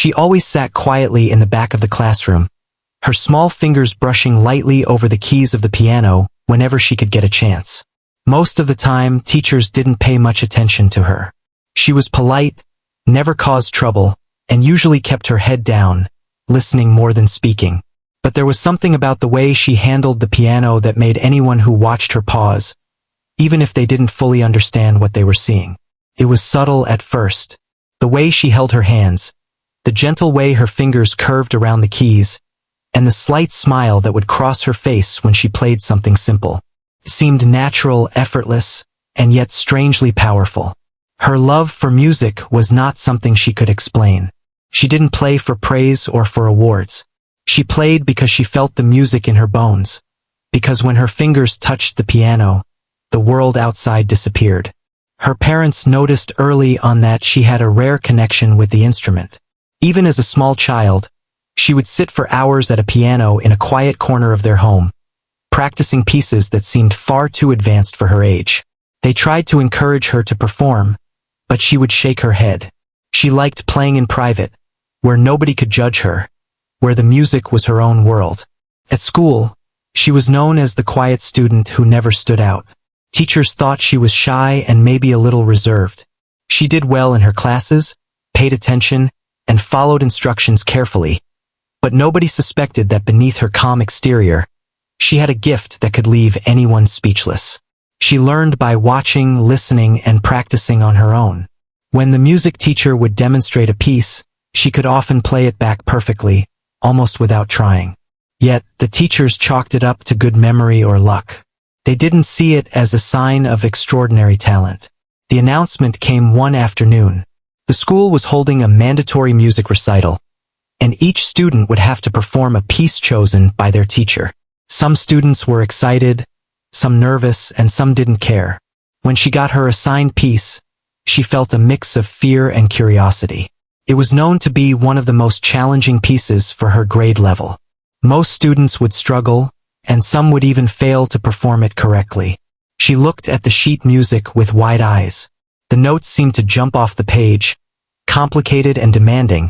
She always sat quietly in the back of the classroom, her small fingers brushing lightly over the keys of the piano whenever she could get a chance. Most of the time, teachers didn't pay much attention to her. She was polite, never caused trouble, and usually kept her head down, listening more than speaking. But there was something about the way she handled the piano that made anyone who watched her pause, even if they didn't fully understand what they were seeing. It was subtle at first. The way she held her hands, the gentle way her fingers curved around the keys, and the slight smile that would cross her face when she played something simple. It seemed natural, effortless, and yet strangely powerful. Her love for music was not something she could explain. She didn't play for praise or for awards. She played because she felt the music in her bones, because when her fingers touched the piano, the world outside disappeared. Her parents noticed early on that she had a rare connection with the instrument. Even as a small child, she would sit for hours at a piano in a quiet corner of their home, practicing pieces that seemed far too advanced for her age. They tried to encourage her to perform, but she would shake her head. She liked playing in private, where nobody could judge her, where the music was her own world. At school, she was known as the quiet student who never stood out. Teachers thought she was shy and maybe a little reserved. She did well in her classes, paid attention, and followed instructions carefully. But nobody suspected that beneath her calm exterior, she had a gift that could leave anyone speechless. She learned by watching, listening, and practicing on her own. When the music teacher would demonstrate a piece, she could often play it back perfectly, almost without trying. Yet, the teachers chalked it up to good memory or luck. They didn't see it as a sign of extraordinary talent. The announcement came one afternoon. The school was holding a mandatory music recital, and each student would have to perform a piece chosen by their teacher. Some students were excited, some nervous, and some didn't care. When she got her assigned piece, she felt a mix of fear and curiosity. It was known to be one of the most challenging pieces for her grade level. Most students would struggle, and some would even fail to perform it correctly. She looked at the sheet music with wide eyes. The notes seemed to jump off the page, complicated and demanding,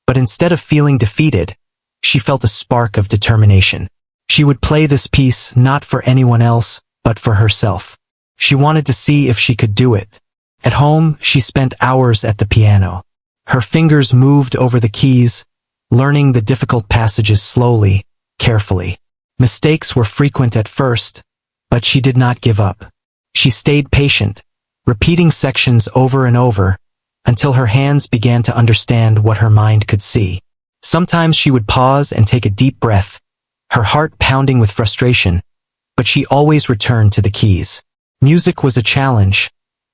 but instead of feeling defeated, she felt a spark of determination. She would play this piece not for anyone else, but for herself. She wanted to see if she could do it. At home, she spent hours at the piano. Her fingers moved over the keys, learning the difficult passages slowly, carefully. Mistakes were frequent at first, but she did not give up. She stayed patient, repeating sections over and over, until her hands began to understand what her mind could see. Sometimes she would pause and take a deep breath, her heart pounding with frustration, but she always returned to the keys. Music was a challenge,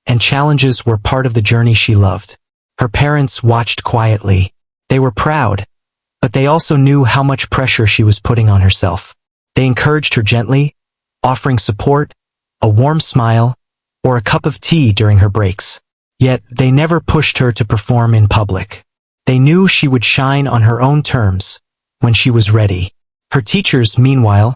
and challenges were part of the journey she loved. Her parents watched quietly. They were proud, but they also knew how much pressure she was putting on herself. They encouraged her gently, offering support, a warm smile, or a cup of tea during her breaks. Yet, they never pushed her to perform in public. They knew she would shine on her own terms, when she was ready. Her teachers, meanwhile,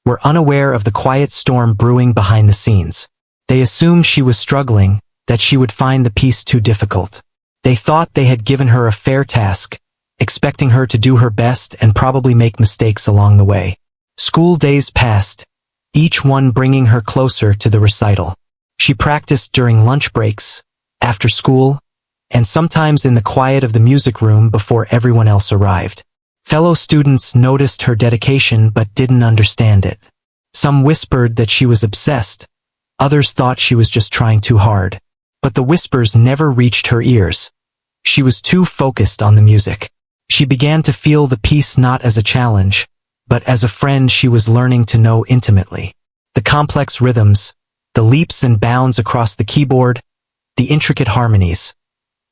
were unaware of the quiet storm brewing behind the scenes. They assumed she was struggling, that she would find the piece too difficult. They thought they had given her a fair task, expecting her to do her best and probably make mistakes along the way. School days passed, each one bringing her closer to the recital. She practiced during lunch breaks, after school, and sometimes in the quiet of the music room before everyone else arrived. Fellow students noticed her dedication but didn't understand it. Some whispered that she was obsessed. Others thought she was just trying too hard. But the whispers never reached her ears. She was too focused on the music. She began to feel the piece not as a challenge, but as a friend she was learning to know intimately. The complex rhythms, the leaps and bounds across the keyboard, the intricate harmonies,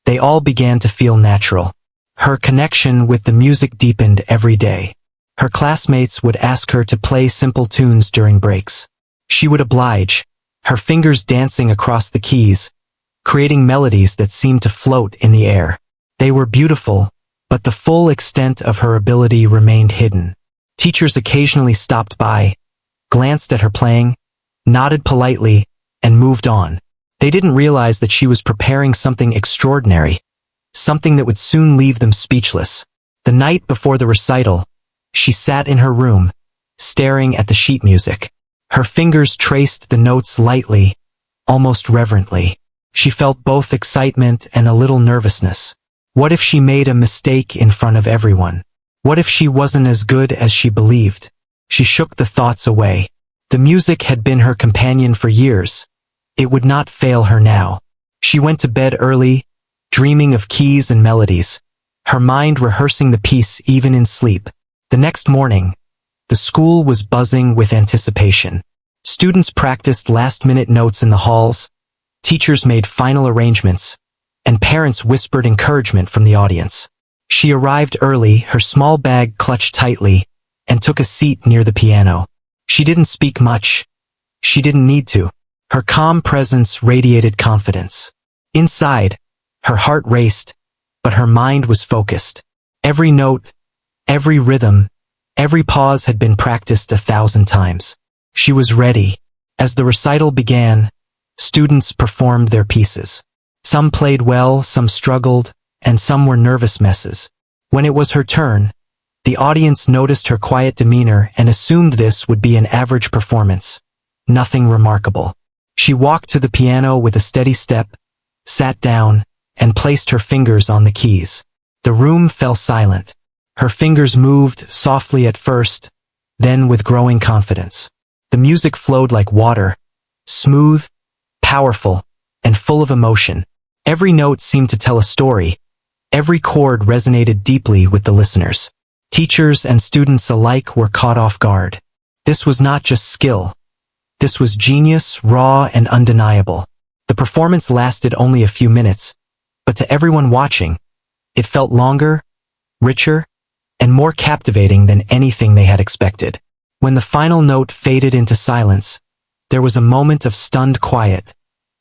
they all began to feel natural. Her connection with the music deepened every day. Her classmates would ask her to play simple tunes during breaks. She would oblige, her fingers dancing across the keys, creating melodies that seemed to float in the air. They were beautiful, but the full extent of her ability remained hidden. Teachers occasionally stopped by, glanced at her playing, nodded politely, and moved on. They didn't realize that she was preparing something extraordinary, something that would soon leave them speechless. The night before the recital, she sat in her room, staring at the sheet music. Her fingers traced the notes lightly, almost reverently. She felt both excitement and a little nervousness. What if she made a mistake in front of everyone? What if she wasn't as good as she believed? She shook the thoughts away. The music had been her companion for years. It would not fail her now. She went to bed early, dreaming of keys and melodies, her mind rehearsing the piece even in sleep. The next morning, the school was buzzing with anticipation. Students practiced last-minute notes in the halls, teachers made final arrangements, and parents whispered encouragement from the audience. She arrived early, her small bag clutched tightly, and took a seat near the piano. She didn't speak much. She didn't need to. Her calm presence radiated confidence. Inside, her heart raced, but her mind was focused. Every note, every rhythm, every pause had been practiced 1,000 times. She was ready. As the recital began, students performed their pieces. Some played well, some struggled, and some were nervous messes. When it was her turn, the audience noticed her quiet demeanor and assumed this would be an average performance. Nothing remarkable. She walked to the piano with a steady step, sat down, and placed her fingers on the keys. The room fell silent. Her fingers moved softly at first, then with growing confidence. The music flowed like water, smooth, powerful, and full of emotion. Every note seemed to tell a story. Every chord resonated deeply with the listeners. Teachers and students alike were caught off guard. This was not just skill. This was genius, raw and undeniable. The performance lasted only a few minutes, but to everyone watching, it felt longer, richer, and more captivating than anything they had expected. When the final note faded into silence, there was a moment of stunned quiet,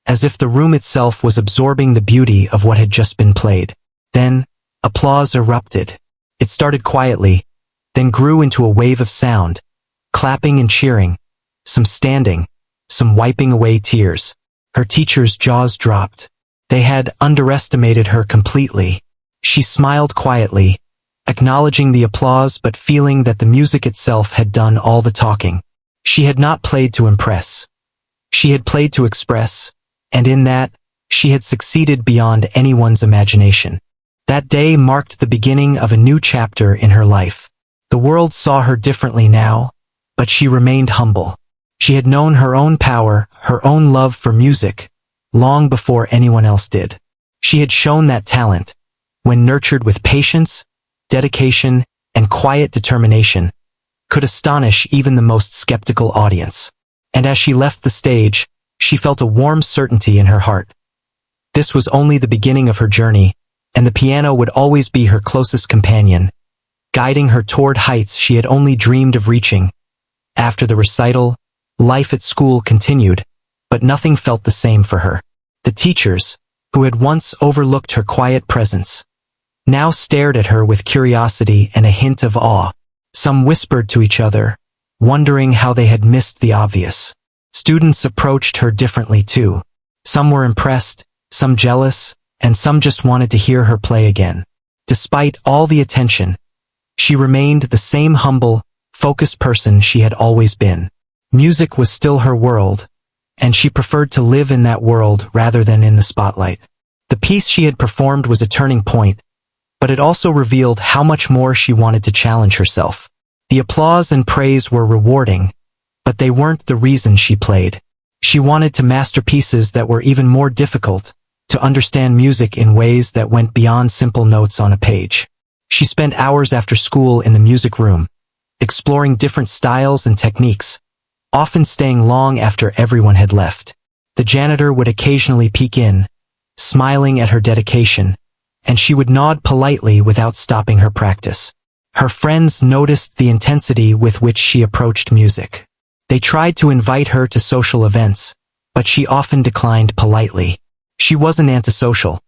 as if the room itself was absorbing the beauty of what had just been played. Then, applause erupted. It started quietly, then grew into a wave of sound, clapping and cheering, some standing, some wiping away tears. Her teachers' jaws dropped. They had underestimated her completely. She smiled quietly, acknowledging the applause but feeling that the music itself had done all the talking. She had not played to impress. She had played to express, and in that, she had succeeded beyond anyone's imagination. That day marked the beginning of a new chapter in her life. The world saw her differently now, but she remained humble. She had known her own power, her own love for music, long before anyone else did. She had shown that talent, when nurtured with patience, dedication, and quiet determination, could astonish even the most skeptical audience. And as she left the stage, she felt a warm certainty in her heart. This was only the beginning of her journey, and the piano would always be her closest companion, guiding her toward heights she had only dreamed of reaching. After the recital, life at school continued, but nothing felt the same for her. The teachers, who had once overlooked her quiet presence, now stared at her with curiosity and a hint of awe. Some whispered to each other, wondering how they had missed the obvious. Students approached her differently too. Some were impressed, some jealous, and some just wanted to hear her play again. Despite all the attention, she remained the same humble, focused person she had always been. Music was still her world, and she preferred to live in that world rather than in the spotlight. The piece she had performed was a turning point, but it also revealed how much more she wanted to challenge herself. The applause and praise were rewarding, but they weren't the reason she played. She wanted to master pieces that were even more difficult, to understand music in ways that went beyond simple notes on a page. She spent hours after school in the music room, exploring different styles and techniques, often staying long after everyone had left. The janitor would occasionally peek in, smiling at her dedication, and she would nod politely without stopping her practice. Her friends noticed the intensity with which she approached music. They tried to invite her to social events, but she often declined politely. She wasn't antisocial.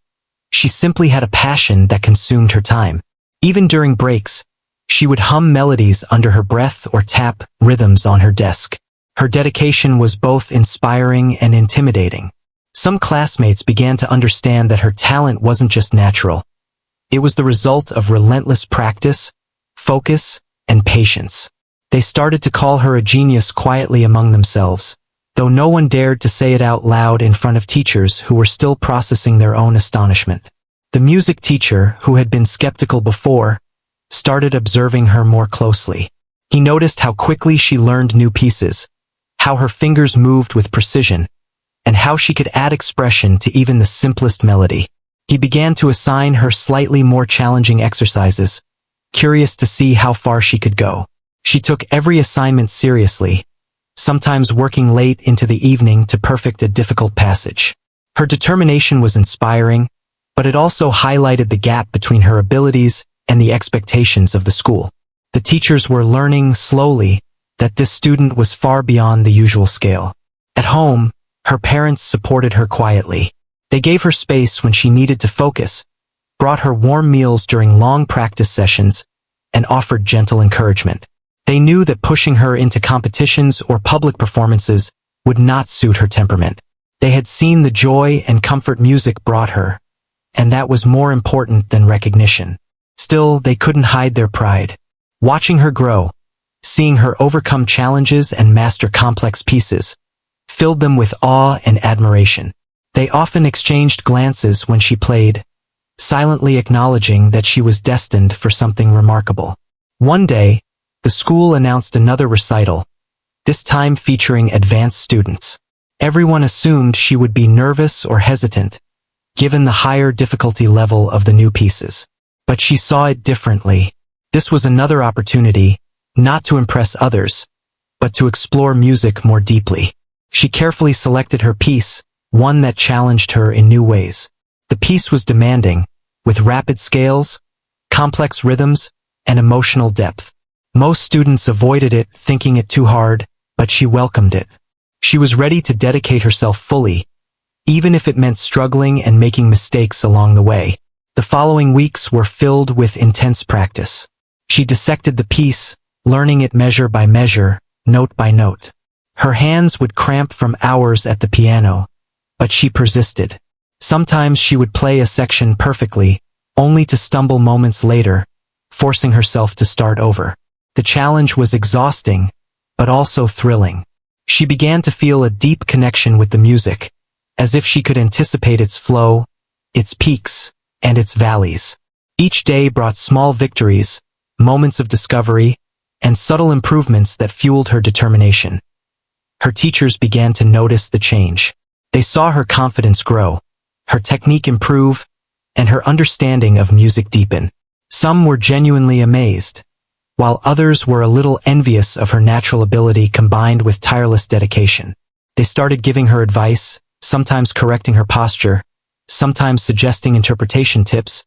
She simply had a passion that consumed her time. Even during breaks, she would hum melodies under her breath or tap rhythms on her desk. Her dedication was both inspiring and intimidating. Some classmates began to understand that her talent wasn't just natural, It was the result of relentless practice, focus, and patience. They started to call her a genius quietly among themselves, though no one dared to say it out loud in front of teachers who were still processing their own astonishment. The music teacher, who had been skeptical before, started observing her more closely. He noticed how quickly she learned new pieces, how her fingers moved with precision, and how she could add expression to even the simplest melody. He began to assign her slightly more challenging exercises, curious to see how far she could go. She took every assignment seriously, sometimes working late into the evening to perfect a difficult passage. Her determination was inspiring, but it also highlighted the gap between her abilities and the expectations of the school. The teachers were learning slowly that this student was far beyond the usual scale. At home, her parents supported her quietly. They gave her space when she needed to focus, brought her warm meals during long practice sessions, and offered gentle encouragement. They knew that pushing her into competitions or public performances would not suit her temperament. They had seen the joy and comfort music brought her, and that was more important than recognition. Still, they couldn't hide their pride. Watching her grow, seeing her overcome challenges and master complex pieces, filled them with awe and admiration. They often exchanged glances when she played, silently acknowledging that she was destined for something remarkable. One day, the school announced another recital, this time featuring advanced students. Everyone assumed she would be nervous or hesitant, given the higher difficulty level of the new pieces. But she saw it differently. This was another opportunity, not to impress others, but to explore music more deeply. She carefully selected her piece, one that challenged her in new ways. The piece was demanding, with rapid scales, complex rhythms, and emotional depth. Most students avoided it, thinking it too hard, but she welcomed it. She was ready to dedicate herself fully, even if it meant struggling and making mistakes along the way. The following weeks were filled with intense practice. She dissected the piece, learning it measure by measure, note by note. Her hands would cramp from hours at the piano, but she persisted. Sometimes she would play a section perfectly, only to stumble moments later, forcing herself to start over. The challenge was exhausting, but also thrilling. She began to feel a deep connection with the music, as if she could anticipate its flow, its peaks, and its valleys. Each day brought small victories, moments of discovery, and subtle improvements that fueled her determination. Her teachers began to notice the change. They saw her confidence grow, her technique improve, and her understanding of music deepen. Some were genuinely amazed, while others were a little envious of her natural ability combined with tireless dedication. They started giving her advice, sometimes correcting her posture, sometimes suggesting interpretation tips,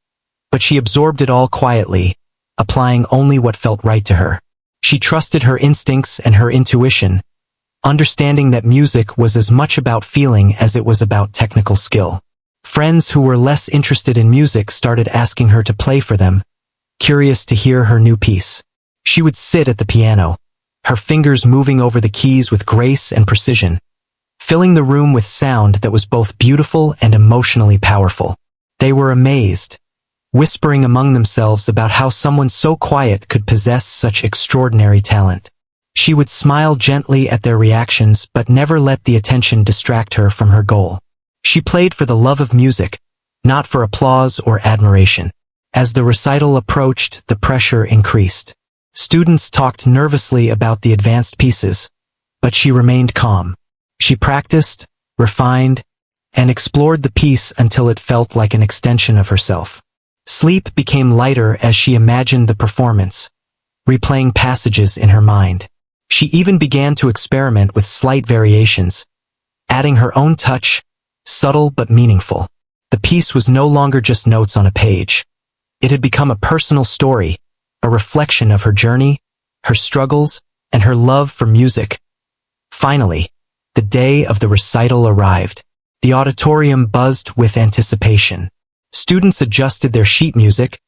but she absorbed it all quietly, applying only what felt right to her. She trusted her instincts and her intuition, understanding that music was as much about feeling as it was about technical skill. Friends who were less interested in music started asking her to play for them, curious to hear her new piece. She would sit at the piano, her fingers moving over the keys with grace and precision, filling the room with sound that was both beautiful and emotionally powerful. They were amazed, whispering among themselves about how someone so quiet could possess such extraordinary talent. She would smile gently at their reactions but never let the attention distract her from her goal. She played for the love of music, not for applause or admiration. As the recital approached, the pressure increased. Students talked nervously about the advanced pieces, but she remained calm. She practiced, refined, and explored the piece until it felt like an extension of herself. Sleep became lighter as she imagined the performance, replaying passages in her mind. She even began to experiment with slight variations, adding her own touch, subtle but meaningful. The piece was no longer just notes on a page. It had become a personal story, a reflection of her journey, her struggles, and her love for music. Finally, the day of the recital arrived. The auditorium buzzed with anticipation. Students adjusted their sheet music,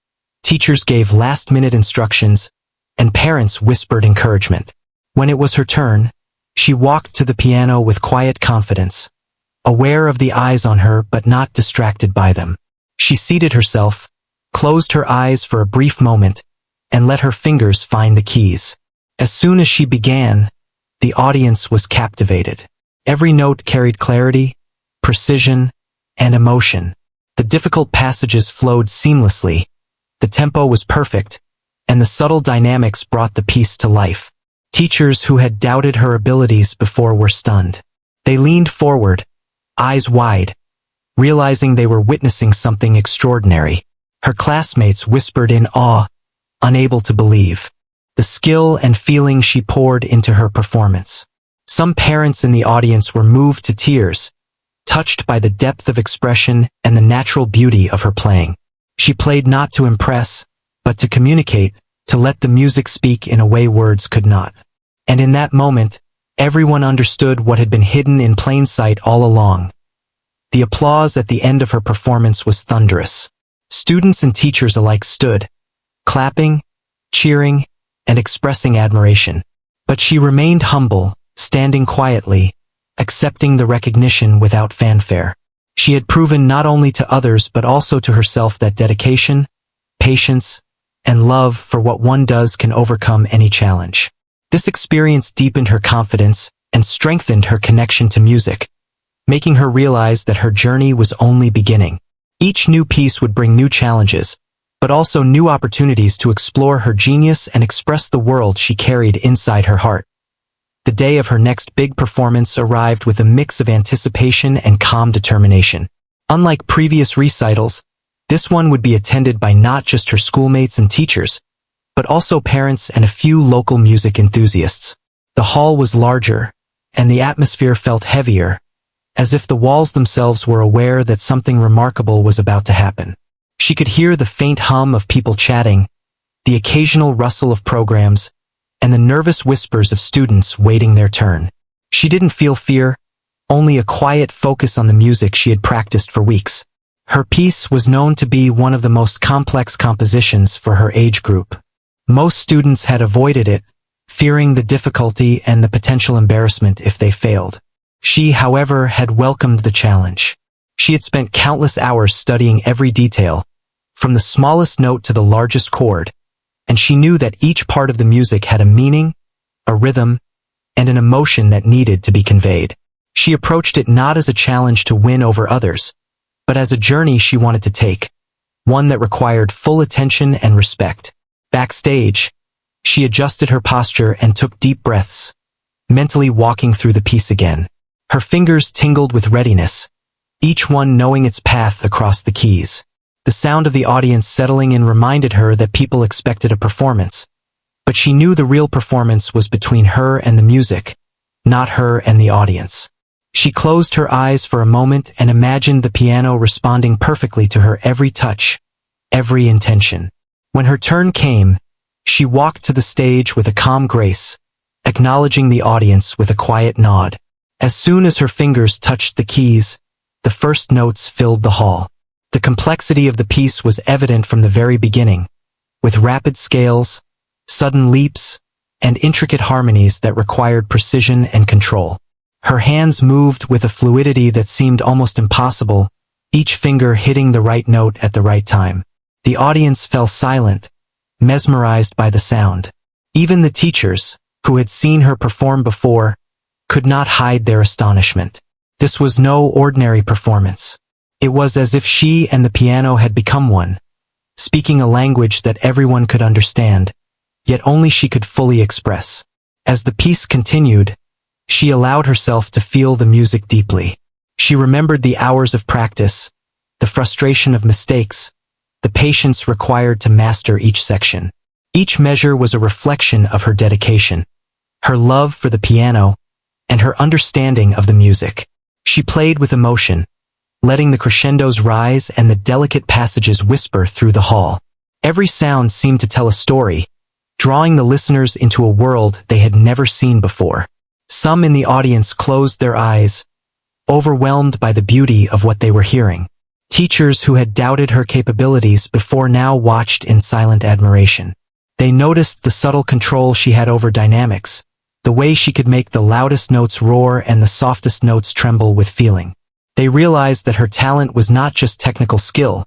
teachers gave last-minute instructions, and parents whispered encouragement. When it was her turn, she walked to the piano with quiet confidence, aware of the eyes on her but not distracted by them. She seated herself, closed her eyes for a brief moment, and let her fingers find the keys. As soon as she began, the audience was captivated. Every note carried clarity, precision, and emotion. The difficult passages flowed seamlessly, the tempo was perfect, and the subtle dynamics brought the piece to life. Teachers who had doubted her abilities before were stunned. They leaned forward, eyes wide, realizing they were witnessing something extraordinary. Her classmates whispered in awe, unable to believe the skill and feeling she poured into her performance. Some parents in the audience were moved to tears, touched by the depth of expression and the natural beauty of her playing. She played not to impress, but to communicate, to let the music speak in a way words could not. And in that moment, everyone understood what had been hidden in plain sight all along. The applause at the end of her performance was thunderous. Students and teachers alike stood, clapping, cheering, and expressing admiration. But she remained humble, standing quietly, accepting the recognition without fanfare. She had proven not only to others but also to herself that dedication, patience, and love for what one does can overcome any challenge. This experience deepened her confidence and strengthened her connection to music, making her realize that her journey was only beginning. Each new piece would bring new challenges, but also new opportunities to explore her genius and express the world she carried inside her heart. The day of her next big performance arrived with a mix of anticipation and calm determination. Unlike previous recitals, this one would be attended by not just her schoolmates and teachers, but also parents and a few local music enthusiasts. The hall was larger, and the atmosphere felt heavier, as if the walls themselves were aware that something remarkable was about to happen. She could hear the faint hum of people chatting, the occasional rustle of programs, and the nervous whispers of students waiting their turn. She didn't feel fear, only a quiet focus on the music she had practiced for weeks. Her piece was known to be one of the most complex compositions for her age group. Most students had avoided it, fearing the difficulty and the potential embarrassment if they failed. She, however, had welcomed the challenge. She had spent countless hours studying every detail, from the smallest note to the largest chord, and she knew that each part of the music had a meaning, a rhythm, and an emotion that needed to be conveyed. She approached it not as a challenge to win over others, but as a journey she wanted to take, one that required full attention and respect. Backstage, she adjusted her posture and took deep breaths, mentally walking through the piece again. Her fingers tingled with readiness, each one knowing its path across the keys. The sound of the audience settling in reminded her that people expected a performance, but she knew the real performance was between her and the music, not her and the audience. She closed her eyes for a moment and imagined the piano responding perfectly to her every touch, every intention. When her turn came, she walked to the stage with a calm grace, acknowledging the audience with a quiet nod. As soon as her fingers touched the keys, the first notes filled the hall. The complexity of the piece was evident from the very beginning, with rapid scales, sudden leaps, and intricate harmonies that required precision and control. Her hands moved with a fluidity that seemed almost impossible, each finger hitting the right note at the right time. The audience fell silent, mesmerized by the sound. Even the teachers, who had seen her perform before, could not hide their astonishment. This was no ordinary performance. It was as if she and the piano had become one, speaking a language that everyone could understand, yet only she could fully express. As the piece continued, she allowed herself to feel the music deeply. She remembered the hours of practice, the frustration of mistakes, the patience required to master each section. Each measure was a reflection of her dedication, her love for the piano, and her understanding of the music. She played with emotion, letting the crescendos rise and the delicate passages whisper through the hall. Every sound seemed to tell a story, drawing the listeners into a world they had never seen before. Some in the audience closed their eyes, overwhelmed by the beauty of what they were hearing. Teachers who had doubted her capabilities before now watched in silent admiration. They noticed the subtle control she had over dynamics, the way she could make the loudest notes roar and the softest notes tremble with feeling. They realized that her talent was not just technical skill,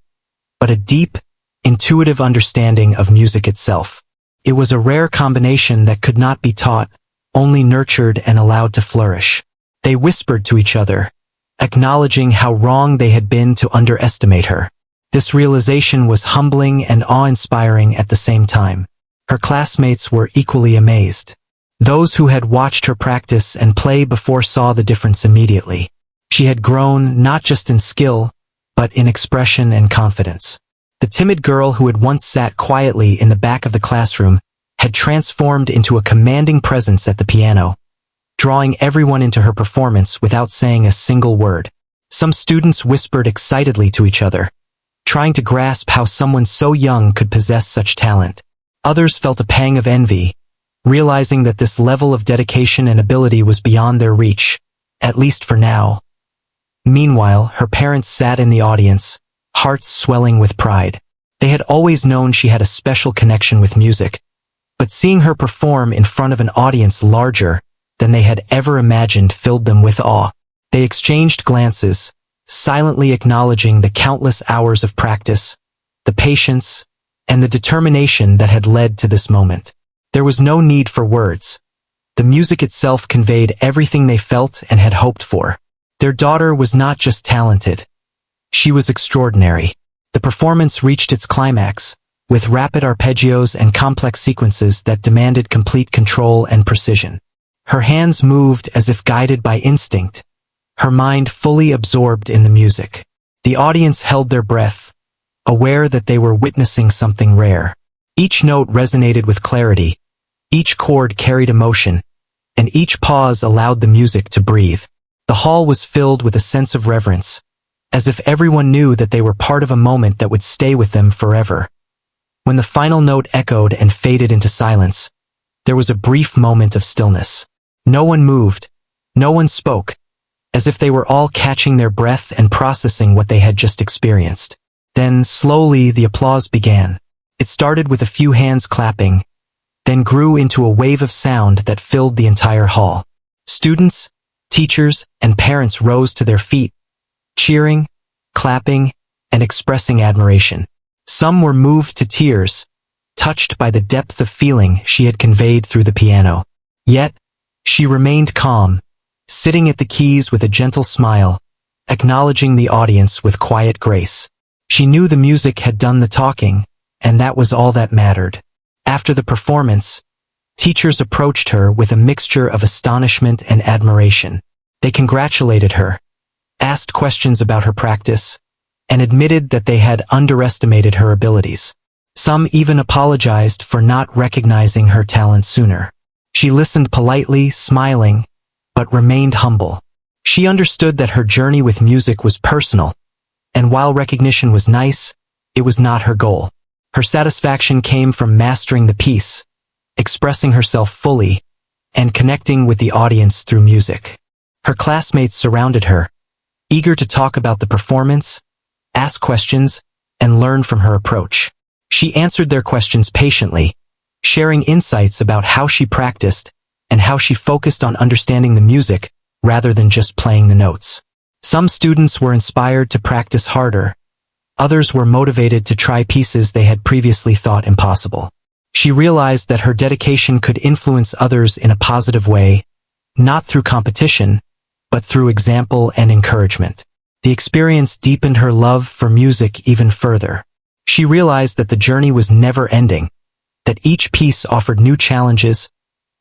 but a deep, intuitive understanding of music itself. It was a rare combination that could not be taught, only nurtured and allowed to flourish. They whispered to each other, acknowledging how wrong they had been to underestimate her. This realization was humbling and awe-inspiring at the same time. Her classmates were equally amazed. Those who had watched her practice and play before saw the difference immediately. She had grown not just in skill, but in expression and confidence. The timid girl who had once sat quietly in the back of the classroom had transformed into a commanding presence at the piano, drawing everyone into her performance without saying a single word. Some students whispered excitedly to each other, trying to grasp how someone so young could possess such talent. Others felt a pang of envy, realizing that this level of dedication and ability was beyond their reach, at least for now. Meanwhile, her parents sat in the audience, hearts swelling with pride. They had always known she had a special connection with music, but seeing her perform in front of an audience larger than they had ever imagined filled them with awe. They exchanged glances, silently acknowledging the countless hours of practice, the patience, and the determination that had led to this moment. There was no need for words. The music itself conveyed everything they felt and had hoped for. Their daughter was not just talented. She was extraordinary. The performance reached its climax, with rapid arpeggios and complex sequences that demanded complete control and precision. Her hands moved as if guided by instinct, her mind fully absorbed in the music. The audience held their breath, aware that they were witnessing something rare. Each note resonated with clarity, each chord carried emotion, and each pause allowed the music to breathe. The hall was filled with a sense of reverence, as if everyone knew that they were part of a moment that would stay with them forever. When the final note echoed and faded into silence, there was a brief moment of stillness. No one moved, no one spoke, as if they were all catching their breath and processing what they had just experienced. Then, slowly, the applause began. It started with a few hands clapping, then grew into a wave of sound that filled the entire hall. Students, teachers, and parents rose to their feet, cheering, clapping, and expressing admiration. Some were moved to tears, touched by the depth of feeling she had conveyed through the piano. Yet, she remained calm, sitting at the keys with a gentle smile, acknowledging the audience with quiet grace. She knew the music had done the talking, and that was all that mattered. After the performance, teachers approached her with a mixture of astonishment and admiration. They congratulated her, asked questions about her practice, and admitted that they had underestimated her abilities. Some even apologized for not recognizing her talent sooner. She listened politely, smiling, but remained humble. She understood that her journey with music was personal, and while recognition was nice, it was not her goal. Her satisfaction came from mastering the piece, expressing herself fully, and connecting with the audience through music. Her classmates surrounded her, eager to talk about the performance, ask questions, and learn from her approach. She answered their questions patiently, sharing insights about how she practiced and how she focused on understanding the music rather than just playing the notes. Some students were inspired to practice harder. Others were motivated to try pieces they had previously thought impossible. She realized that her dedication could influence others in a positive way, not through competition, but through example and encouragement. The experience deepened her love for music even further. She realized that the journey was never ending, that each piece offered new challenges,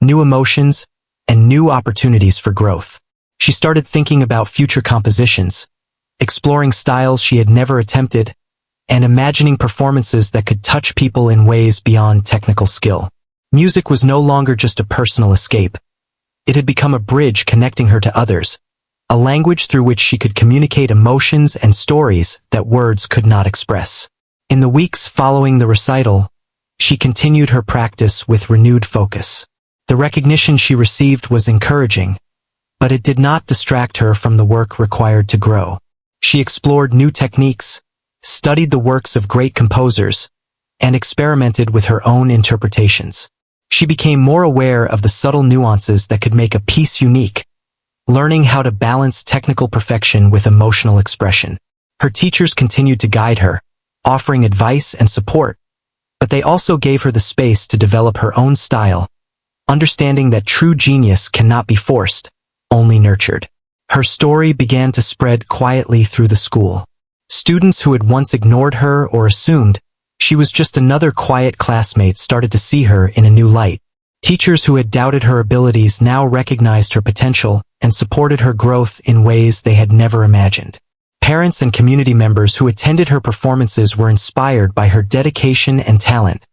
new emotions, and new opportunities for growth. She started thinking about future compositions, exploring styles she had never attempted, and imagining performances that could touch people in ways beyond technical skill. Music was no longer just a personal escape. It had become a bridge connecting her to others, a language through which she could communicate emotions and stories that words could not express. In the weeks following the recital, she continued her practice with renewed focus. The recognition she received was encouraging, but it did not distract her from the work required to grow. She explored new techniques, studied the works of great composers, and experimented with her own interpretations. She became more aware of the subtle nuances that could make a piece unique, learning how to balance technical perfection with emotional expression. Her teachers continued to guide her, offering advice and support, but they also gave her the space to develop her own style, understanding that true genius cannot be forced, only nurtured. Her story began to spread quietly through the school. Students who had once ignored her or assumed she was just another quiet classmate started to see her in a new light. Teachers who had doubted her abilities now recognized her potential and supported her growth in ways they had never imagined. Parents and community members who attended her performances were inspired by her dedication and talent,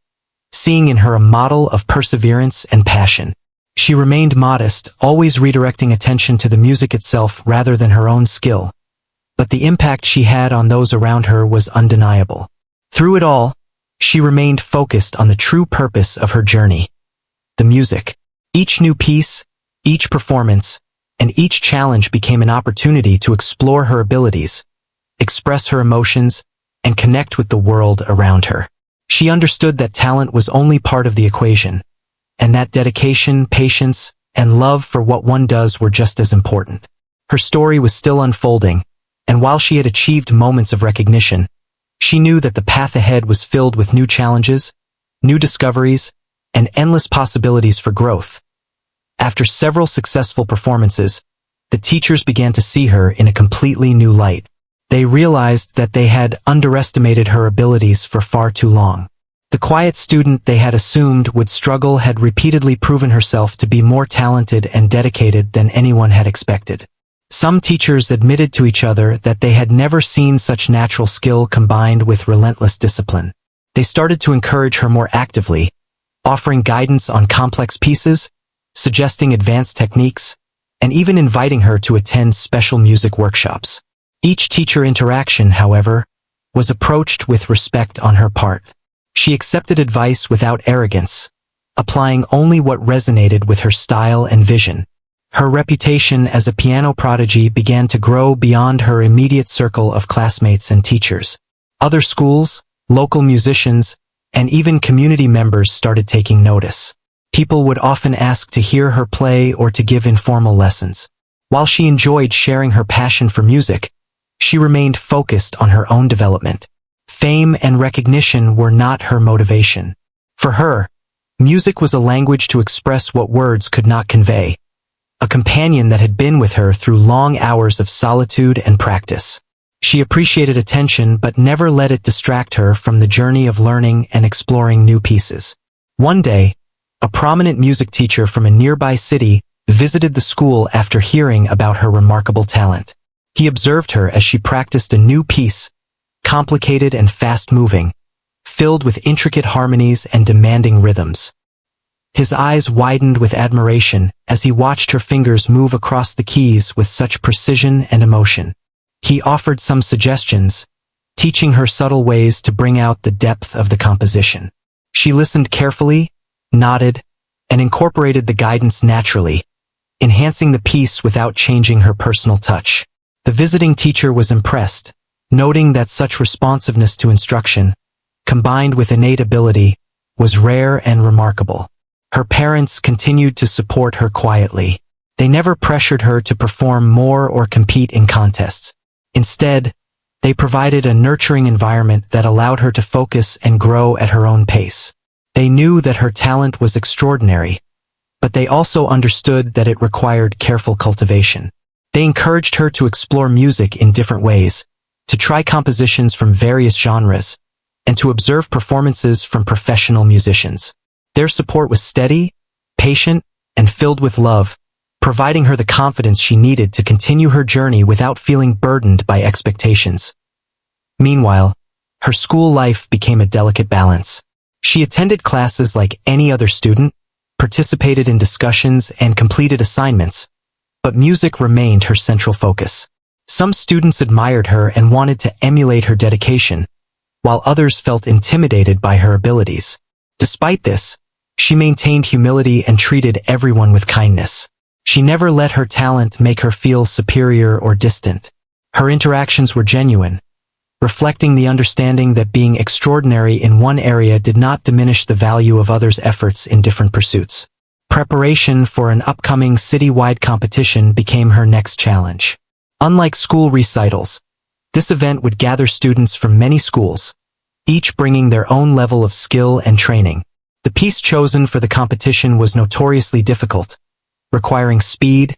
seeing in her a model of perseverance and passion. She remained modest, always redirecting attention to the music itself rather than her own skill, but the impact she had on those around her was undeniable. Through it all, she remained focused on the true purpose of her journey: the music. Each new piece, each performance, and each challenge became an opportunity to explore her abilities, express her emotions, and connect with the world around her. She understood that talent was only part of the equation, and that dedication, patience, and love for what one does were just as important. Her story was still unfolding, and while she had achieved moments of recognition, she knew that the path ahead was filled with new challenges, new discoveries, and endless possibilities for growth. After several successful performances, the teachers began to see her in a completely new light. They realized that they had underestimated her abilities for far too long. The quiet student they had assumed would struggle had repeatedly proven herself to be more talented and dedicated than anyone had expected. Some teachers admitted to each other that they had never seen such natural skill combined with relentless discipline. They started to encourage her more actively, offering guidance on complex pieces, suggesting advanced techniques, and even inviting her to attend special music workshops. Each teacher interaction, however, was approached with respect on her part. She accepted advice without arrogance, applying only what resonated with her style and vision. Her reputation as a piano prodigy began to grow beyond her immediate circle of classmates and teachers. Other schools, local musicians, and even community members started taking notice. People would often ask to hear her play or to give informal lessons. While she enjoyed sharing her passion for music, she remained focused on her own development. Fame and recognition were not her motivation. For her, music was a language to express what words could not convey, a companion that had been with her through long hours of solitude and practice. She appreciated attention but never let it distract her from the journey of learning and exploring new pieces. One day, a prominent music teacher from a nearby city visited the school after hearing about her remarkable talent. He observed her as she practiced a new piece, complicated and fast-moving, filled with intricate harmonies and demanding rhythms. His eyes widened with admiration as he watched her fingers move across the keys with such precision and emotion. He offered some suggestions, teaching her subtle ways to bring out the depth of the composition. She listened carefully, nodded, and incorporated the guidance naturally, enhancing the piece without changing her personal touch. The visiting teacher was impressed, noting that such responsiveness to instruction, combined with innate ability, was rare and remarkable. Her parents continued to support her quietly. They never pressured her to perform more or compete in contests. Instead, they provided a nurturing environment that allowed her to focus and grow at her own pace. They knew that her talent was extraordinary, but they also understood that it required careful cultivation. They encouraged her to explore music in different ways, to try compositions from various genres, and to observe performances from professional musicians. Their support was steady, patient, and filled with love, providing her the confidence she needed to continue her journey without feeling burdened by expectations. Meanwhile, her school life became a delicate balance. She attended classes like any other student, participated in discussions, and completed assignments, but music remained her central focus. Some students admired her and wanted to emulate her dedication, while others felt intimidated by her abilities. Despite this, she maintained humility and treated everyone with kindness. She never let her talent make her feel superior or distant. Her interactions were genuine, reflecting the understanding that being extraordinary in one area did not diminish the value of others' efforts in different pursuits. Preparation for an upcoming citywide competition became her next challenge. Unlike school recitals, this event would gather students from many schools, each bringing their own level of skill and training. The piece chosen for the competition was notoriously difficult, requiring speed,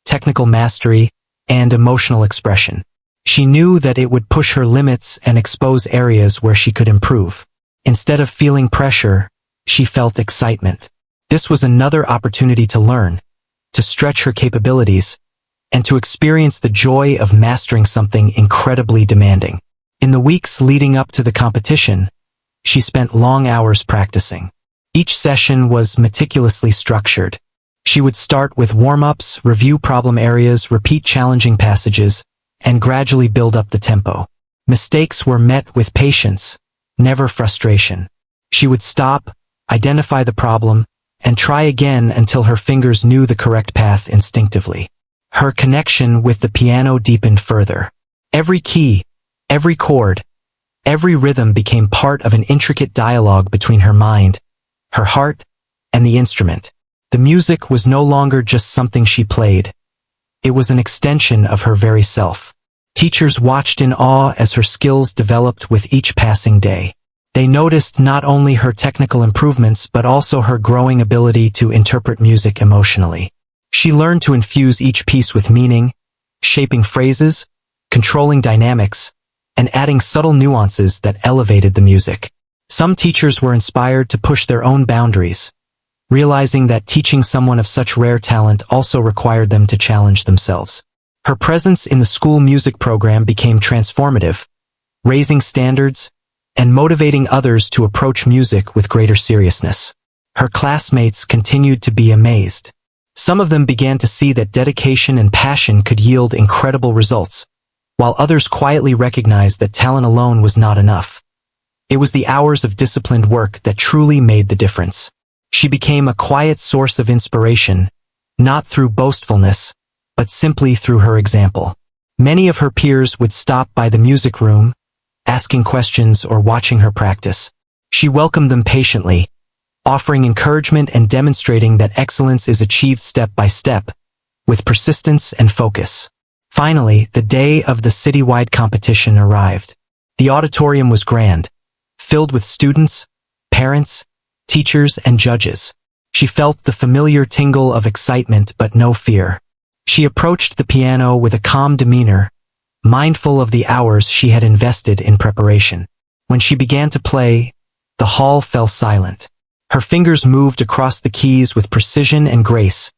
technical mastery, and emotional expression. She knew that it would push her limits and expose areas where she could improve. Instead of feeling pressure, she felt excitement. This was another opportunity to learn, to stretch her capabilities, and to experience the joy of mastering something incredibly demanding. In the weeks leading up to the competition, she spent long hours practicing. Each session was meticulously structured. She would start with warm-ups, review problem areas, repeat challenging passages, and gradually build up the tempo. Mistakes were met with patience, never frustration. She would stop, identify the problem, and try again until her fingers knew the correct path instinctively. Her connection with the piano deepened further. Every key, every chord, every rhythm became part of an intricate dialogue between her mind, her heart, and the instrument. The music was no longer just something she played. It was an extension of her very self. Teachers watched in awe as her skills developed with each passing day. They noticed not only her technical improvements but also her growing ability to interpret music emotionally. She learned to infuse each piece with meaning, shaping phrases, controlling dynamics, and adding subtle nuances that elevated the music. Some teachers were inspired to push their own boundaries, realizing that teaching someone of such rare talent also required them to challenge themselves. Her presence in the school music program became transformative, raising standards and motivating others to approach music with greater seriousness. Her classmates continued to be amazed. Some of them began to see that dedication and passion could yield incredible results, while others quietly recognized that talent alone was not enough. It was the hours of disciplined work that truly made the difference. She became a quiet source of inspiration, not through boastfulness, but simply through her example. Many of her peers would stop by the music room, asking questions or watching her practice. She welcomed them patiently, offering encouragement and demonstrating that excellence is achieved step by step, with persistence and focus. Finally, the day of the citywide competition arrived. The auditorium was grand, filled with students, parents, teachers, and judges. She felt the familiar tingle of excitement but no fear. She approached the piano with a calm demeanor, mindful of the hours she had invested in preparation. When she began to play, the hall fell silent. Her fingers moved across the keys with precision and grace,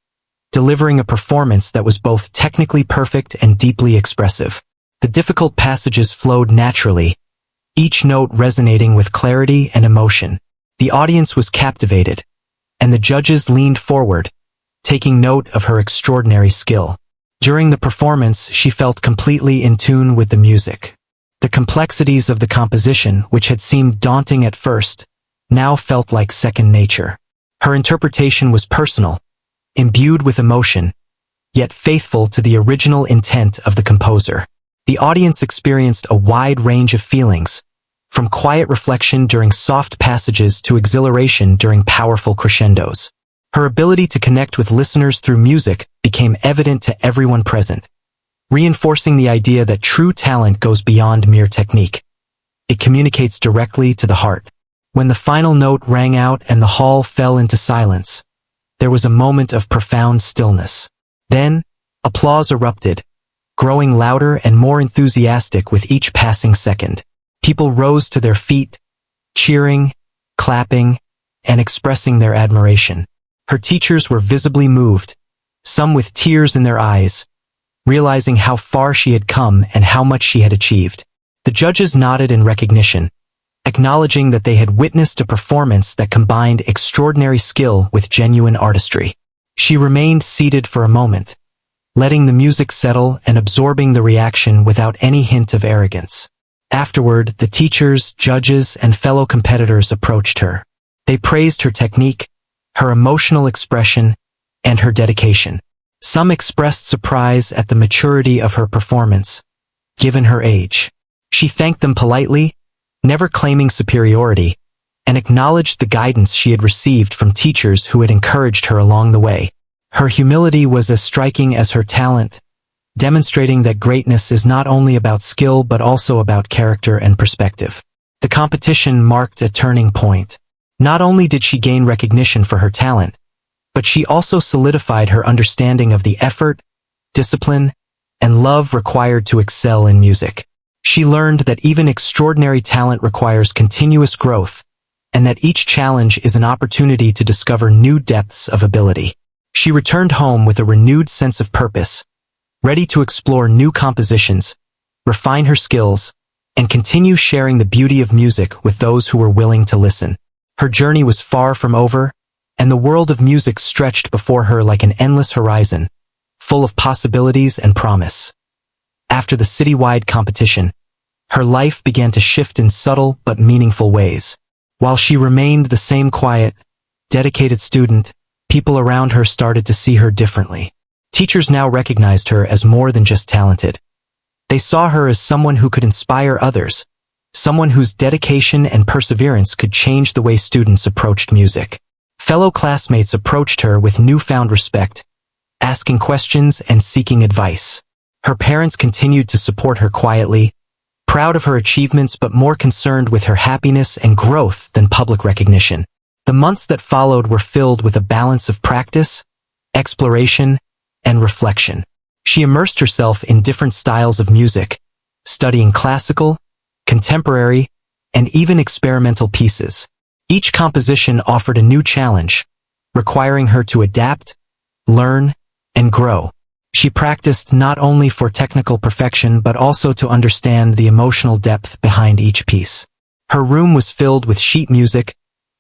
delivering a performance that was both technically perfect and deeply expressive. The difficult passages flowed naturally, each note resonating with clarity and emotion. The audience was captivated, and the judges leaned forward, taking note of her extraordinary skill. During the performance, she felt completely in tune with the music. The complexities of the composition, which had seemed daunting at first, now felt like second nature. Her interpretation was personal, imbued with emotion, yet faithful to the original intent of the composer. The audience experienced a wide range of feelings, from quiet reflection during soft passages to exhilaration during powerful crescendos. Her ability to connect with listeners through music became evident to everyone present, reinforcing the idea that true talent goes beyond mere technique. It communicates directly to the heart. When the final note rang out and the hall fell into silence, there was a moment of profound stillness. Then, applause erupted, growing louder and more enthusiastic with each passing second. People rose to their feet, cheering, clapping, and expressing their admiration. Her teachers were visibly moved, some with tears in their eyes, realizing how far she had come and how much she had achieved. The judges nodded in recognition, acknowledging that they had witnessed a performance that combined extraordinary skill with genuine artistry. She remained seated for a moment, letting the music settle and absorbing the reaction without any hint of arrogance. Afterward, the teachers, judges, and fellow competitors approached her. They praised her technique, her emotional expression, and her dedication. Some expressed surprise at the maturity of her performance, given her age. She thanked them politely, never claiming superiority, and acknowledged the guidance she had received from teachers who had encouraged her along the way. Her humility was as striking as her talent, demonstrating that greatness is not only about skill but also about character and perspective. The competition marked a turning point. Not only did she gain recognition for her talent, but she also solidified her understanding of the effort, discipline, and love required to excel in music. She learned that even extraordinary talent requires continuous growth, and that each challenge is an opportunity to discover new depths of ability. She returned home with a renewed sense of purpose, ready to explore new compositions, refine her skills, and continue sharing the beauty of music with those who were willing to listen. Her journey was far from over, and the world of music stretched before her like an endless horizon, full of possibilities and promise. After the citywide competition, her life began to shift in subtle but meaningful ways. While she remained the same quiet, dedicated student, people around her started to see her differently. Teachers now recognized her as more than just talented. They saw her as someone who could inspire others, someone whose dedication and perseverance could change the way students approached music. Fellow classmates approached her with newfound respect, asking questions and seeking advice. Her parents continued to support her quietly, proud of her achievements but more concerned with her happiness and growth than public recognition. The months that followed were filled with a balance of practice, exploration, and reflection. She immersed herself in different styles of music, studying classical, contemporary, and even experimental pieces. Each composition offered a new challenge, requiring her to adapt, learn, and grow. She practiced not only for technical perfection but also to understand the emotional depth behind each piece. Her room was filled with sheet music,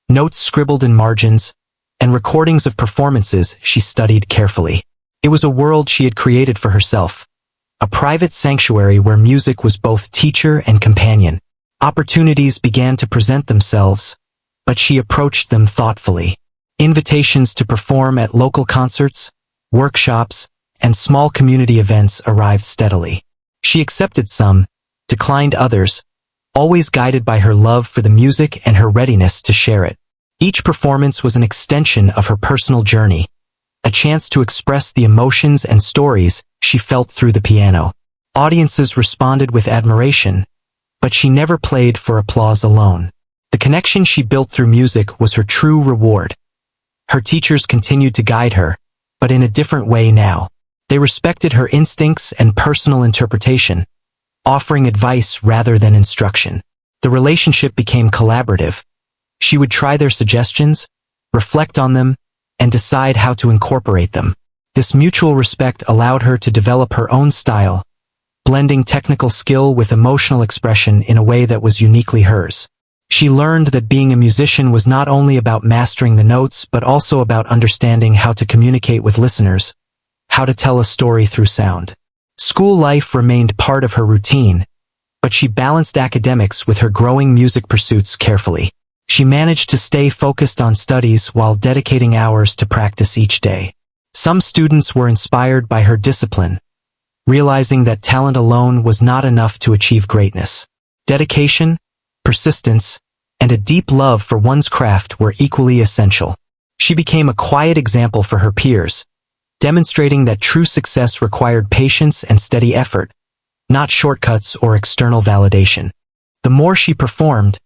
notes scribbled in margins, and recordings of performances she studied carefully. It was a world she had created for herself, a private sanctuary where music was both teacher and companion. Opportunities began to present themselves, but she approached them thoughtfully. Invitations to perform at local concerts, workshops, and small community events arrived steadily. She accepted some, declined others, always guided by her love for the music and her readiness to share it. Each performance was an extension of her personal journey, a chance to express the emotions and stories she felt through the piano. Audiences responded with admiration, but she never played for applause alone. The connection she built through music was her true reward. Her teachers continued to guide her, but in a different way now. They respected her instincts and personal interpretation, offering advice rather than instruction. The relationship became collaborative. She would try their suggestions, reflect on them, and decide how to incorporate them. This mutual respect allowed her to develop her own style, blending technical skill with emotional expression in a way that was uniquely hers. She learned that being a musician was not only about mastering the notes but also about understanding how to communicate with listeners, how to tell a story through sound. School life remained part of her routine, but she balanced academics with her growing music pursuits carefully. She managed to stay focused on studies while dedicating hours to practice each day. Some students were inspired by her discipline, realizing that talent alone was not enough to achieve greatness. Dedication, persistence, and a deep love for one's craft were equally essential. She became a quiet example for her peers, demonstrating that true success required patience and steady effort, not shortcuts or external validation. The more she performed,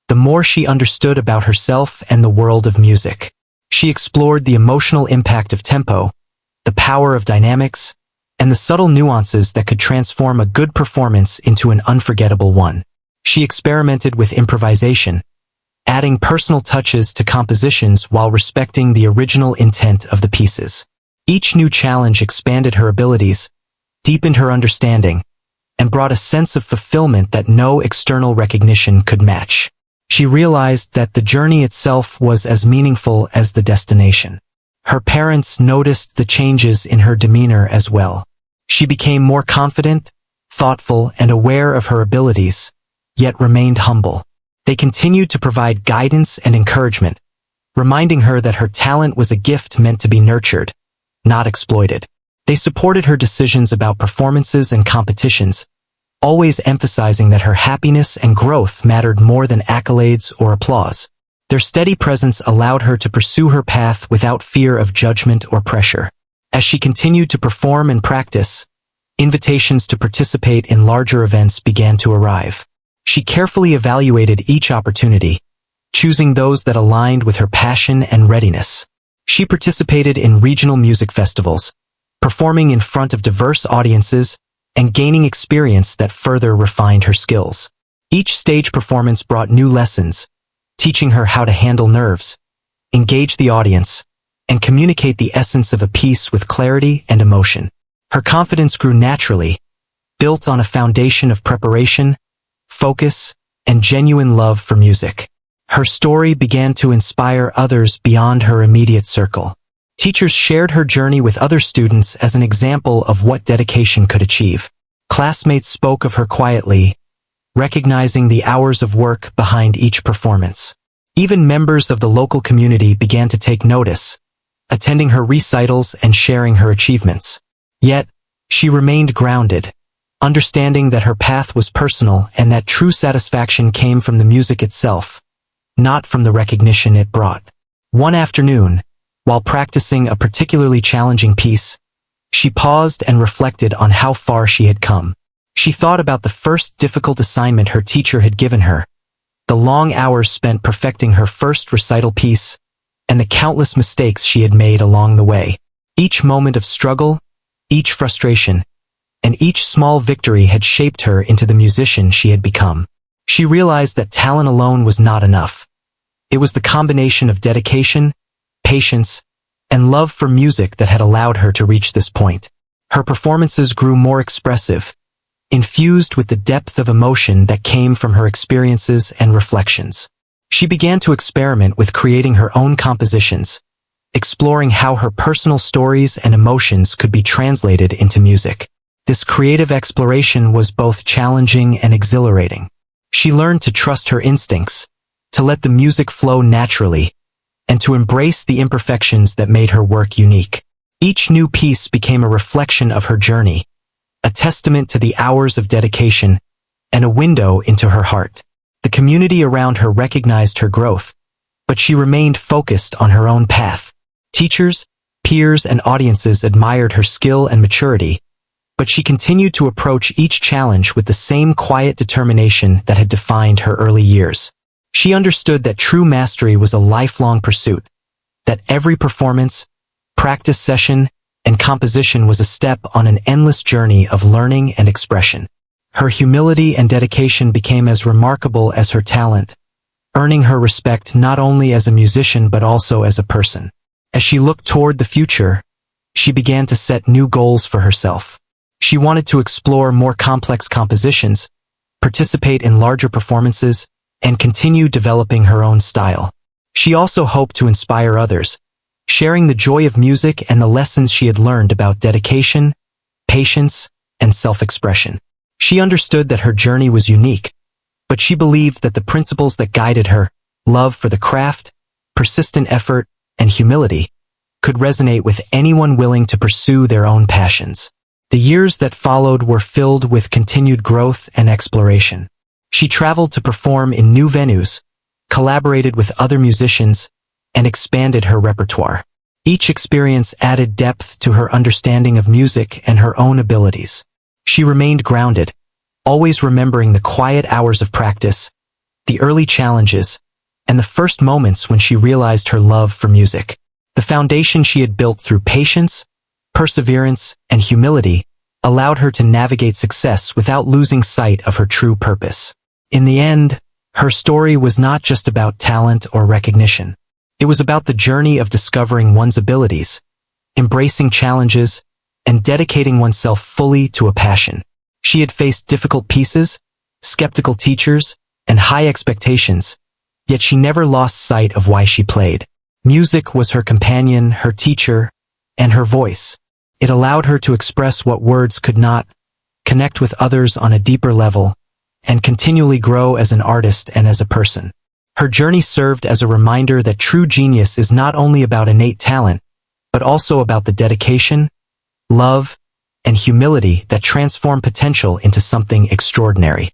the more she understood about herself and the world of music. She explored the emotional impact of tempo, the power of dynamics, and the subtle nuances that could transform a good performance into an unforgettable one. She experimented with improvisation, adding personal touches to compositions while respecting the original intent of the pieces. Each new challenge expanded her abilities, deepened her understanding, and brought a sense of fulfillment that no external recognition could match. She realized that the journey itself was as meaningful as the destination. Her parents noticed the changes in her demeanor as well. She became more confident, thoughtful, and aware of her abilities, yet remained humble. They continued to provide guidance and encouragement, reminding her that her talent was a gift meant to be nurtured, not exploited. They supported her decisions about performances and competitions, always emphasizing that her happiness and growth mattered more than accolades or applause. Their steady presence allowed her to pursue her path without fear of judgment or pressure. As she continued to perform and practice, invitations to participate in larger events began to arrive. She carefully evaluated each opportunity, choosing those that aligned with her passion and readiness. She participated in regional music festivals, performing in front of diverse audiences and gaining experience that further refined her skills. Each stage performance brought new lessons, teaching her how to handle nerves, engage the audience, and communicate the essence of a piece with clarity and emotion. Her confidence grew naturally, built on a foundation of preparation, focus, and genuine love for music. Her story began to inspire others beyond her immediate circle. Teachers shared her journey with other students as an example of what dedication could achieve. Classmates spoke of her quietly, recognizing the hours of work behind each performance. Even members of the local community began to take notice, attending her recitals and sharing her achievements. Yet, she remained grounded, understanding that her path was personal and that true satisfaction came from the music itself, not from the recognition it brought. One afternoon, while practicing a particularly challenging piece, she paused and reflected on how far she had come. She thought about the first difficult assignment her teacher had given her, the long hours spent perfecting her first recital piece, and the countless mistakes she had made along the way. Each moment of struggle, each frustration, and each small victory had shaped her into the musician she had become. She realized that talent alone was not enough. It was the combination of dedication, patience, and love for music that had allowed her to reach this point. Her performances grew more expressive, infused with the depth of emotion that came from her experiences and reflections. She began to experiment with creating her own compositions, exploring how her personal stories and emotions could be translated into music. This creative exploration was both challenging and exhilarating. She learned to trust her instincts, to let the music flow naturally, and to embrace the imperfections that made her work unique. Each new piece became a reflection of her journey, a testament to the hours of dedication, and a window into her heart. The community around her recognized her growth, but she remained focused on her own path. Teachers, peers, and audiences admired her skill and maturity, but she continued to approach each challenge with the same quiet determination that had defined her early years. She understood that true mastery was a lifelong pursuit, that every performance, practice session, and composition was a step on an endless journey of learning and expression. Her humility and dedication became as remarkable as her talent, earning her respect not only as a musician but also as a person. As she looked toward the future, she began to set new goals for herself. She wanted to explore more complex compositions, participate in larger performances, and continue developing her own style. She also hoped to inspire others, sharing the joy of music and the lessons she had learned about dedication, patience, and self-expression. She understood that her journey was unique, but she believed that the principles that guided her, love for the craft, persistent effort, and humility, could resonate with anyone willing to pursue their own passions. The years that followed were filled with continued growth and exploration. She traveled to perform in new venues, collaborated with other musicians, and expanded her repertoire. Each experience added depth to her understanding of music and her own abilities. She remained grounded, always remembering the quiet hours of practice, the early challenges, and the first moments when she realized her love for music. The foundation she had built through patience, perseverance, and humility allowed her to navigate success without losing sight of her true purpose. In the end, her story was not just about talent or recognition. It was about the journey of discovering one's abilities, embracing challenges, and dedicating oneself fully to a passion. She had faced difficult pieces, skeptical teachers, and high expectations, yet she never lost sight of why she played. Music was her companion, her teacher, and her voice. It allowed her to express what words could not, connect with others on a deeper level, and continually grow as an artist and as a person. Her journey served as a reminder that true genius is not only about innate talent, but also about the dedication, love, and humility that transform potential into something extraordinary.